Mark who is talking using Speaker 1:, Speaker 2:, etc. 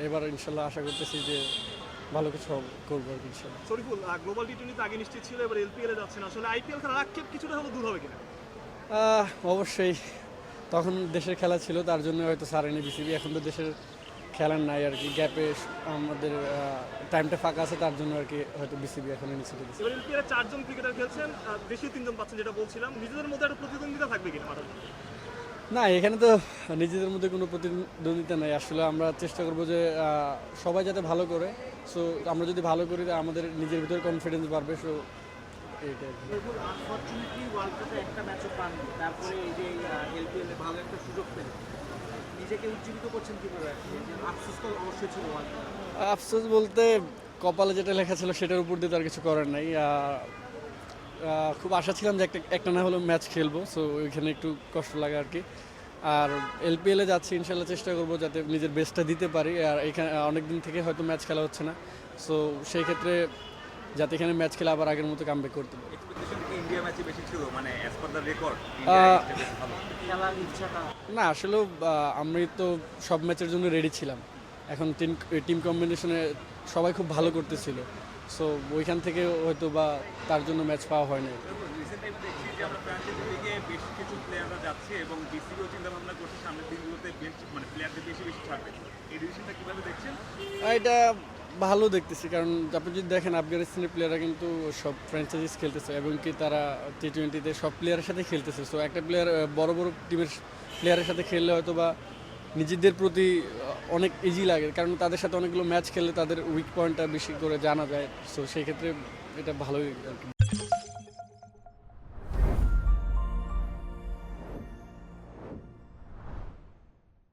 Speaker 1: এবার ইনশাল্লাহ আশা করতেছি যে ভালো কিছু করবো আর কি ইনশাল্লাহ।
Speaker 2: শরীফুল, গ্লোবাল টি-টোয়েন্টিতে আগে নিশ্চিত ছিল, এবার এলপিএল এ যাচ্ছেন। আসলে আইপিএল খেলার আক্ষেপ কিছুটা হলেও দূর হবে কিনা?
Speaker 1: অবশ্যই তখন দেশের খেলা ছিল, তার জন্য হয়তো ছাড়েনি বিসিবি। এখন তো দেশের খেলার নাই আর কি, গ্যাপে আমাদের টাইমটা ফাঁকা আছে, তার জন্য আর কি হয়তো বিসিবি এখন নিচে দিচ্ছে।
Speaker 2: এবার এলপিএল এ 4 জন ক্রিকেটার খেলছেন, দেশীয় 3 জন পাচ্ছেন, যেটা বলছিলাম। নিজেদের মধ্যে একটা প্রতিদ্বন্দ্বিতা থাকবে কিনা মাঠের মধ্যে?
Speaker 1: না, এখানে তো নিজেদের মধ্যে কোনো প্রতিদ্বন্দ্বিতা নাই। আসলে আমরা চেষ্টা করবো যে সবাই যাতে ভালো করে। সো আমরা যদি ভালো করি আমাদের নিজের ভিতরে কনফিডেন্স বাড়বে। সো এইটাই আর কি।
Speaker 3: আনফরচুনেটলি ওয়ার্ল্ড কাপে একটা ম্যাচও পাননি, তারপরে এই যে এলপিএল এ ভালো একটা সুযোগ পেলেন, নিজেকে উজ্জীবিত করছেন কিভাবে? আফসোস তো অবশ্যই ছিল ওয়ার্ল্ড কাপ।
Speaker 1: আফসোস বলতে কপালে যেটা লেখা ছিল সেটার উপর দিয়ে তো আর কিছু করার নাই। খুব আশা ছিলাম যে একটা না হলেও ম্যাচ খেলবো, সো ওইখানে একটু কষ্ট লাগে আর কি। আর এলপিএলে যাচ্ছি, ইনশাল্লাহ চেষ্টা করবো যাতে নিজের বেস্টটা দিতে পারি। আর এখানে অনেক দিন থেকে হয়তো ম্যাচ খেলা হচ্ছে না, সো সেই ক্ষেত্রে যাতে এখানে ম্যাচ খেলে আবার আগের মতো কামব্যাক করতে পারি।
Speaker 4: এক্সপেকটেশন কি ইন্ডিয়া ম্যাচে বেশি ছিল, মানে অ্যাজ পার দ্য রেকর্ড
Speaker 1: আহ,
Speaker 3: খেলার ইচ্ছাটা
Speaker 1: না আসলেও আমি তো সব ম্যাচের জন্য রেডি ছিলাম। এখন টিম কম্বিনেশনে সবাই খুব ভালো করতেছিল, সো ওইখান থেকে হয়তো বা তার জন্য ম্যাচ পাওয়া হয় না।
Speaker 4: রিসেন্ট টাইমে দেখছি যে আমরা ফ্রান্সিস লিগে বেশ কিছু প্লেয়াররা যাচ্ছে এবং বিসিবিও চিন্তা ভাবনা করছে সামনের দিনগুলোতে বেশ মানে প্লেয়ারদের বেশি বেশি ছাড়বে। এই ডিসিশনটা কিভাবে দেখছেন?
Speaker 1: এটা ভালো দেখতেছি, কারণ আপনি যদি দেখেন আফগানিস্তানের প্লেয়াররা কিন্তু সব ফ্র্যাঞ্চাইজিস খেলতেছে এবং কি তারা টি-20-তে সব প্লেয়ারের সাথে খেলতেছে। সো একটা প্লেয়ার বড় বড় টিমের প্লেয়ারের সাথে খেললে হয়তো বা নিজেদের প্রতি অনেক ইজি লাগে, কারণ তাদের সাথে অনেকগুলো ম্যাচ খেললে তাদের উইক পয়েন্টটা বেশি করে জানা যায়। সো সেই ক্ষেত্রে এটা ভালোই আর কি।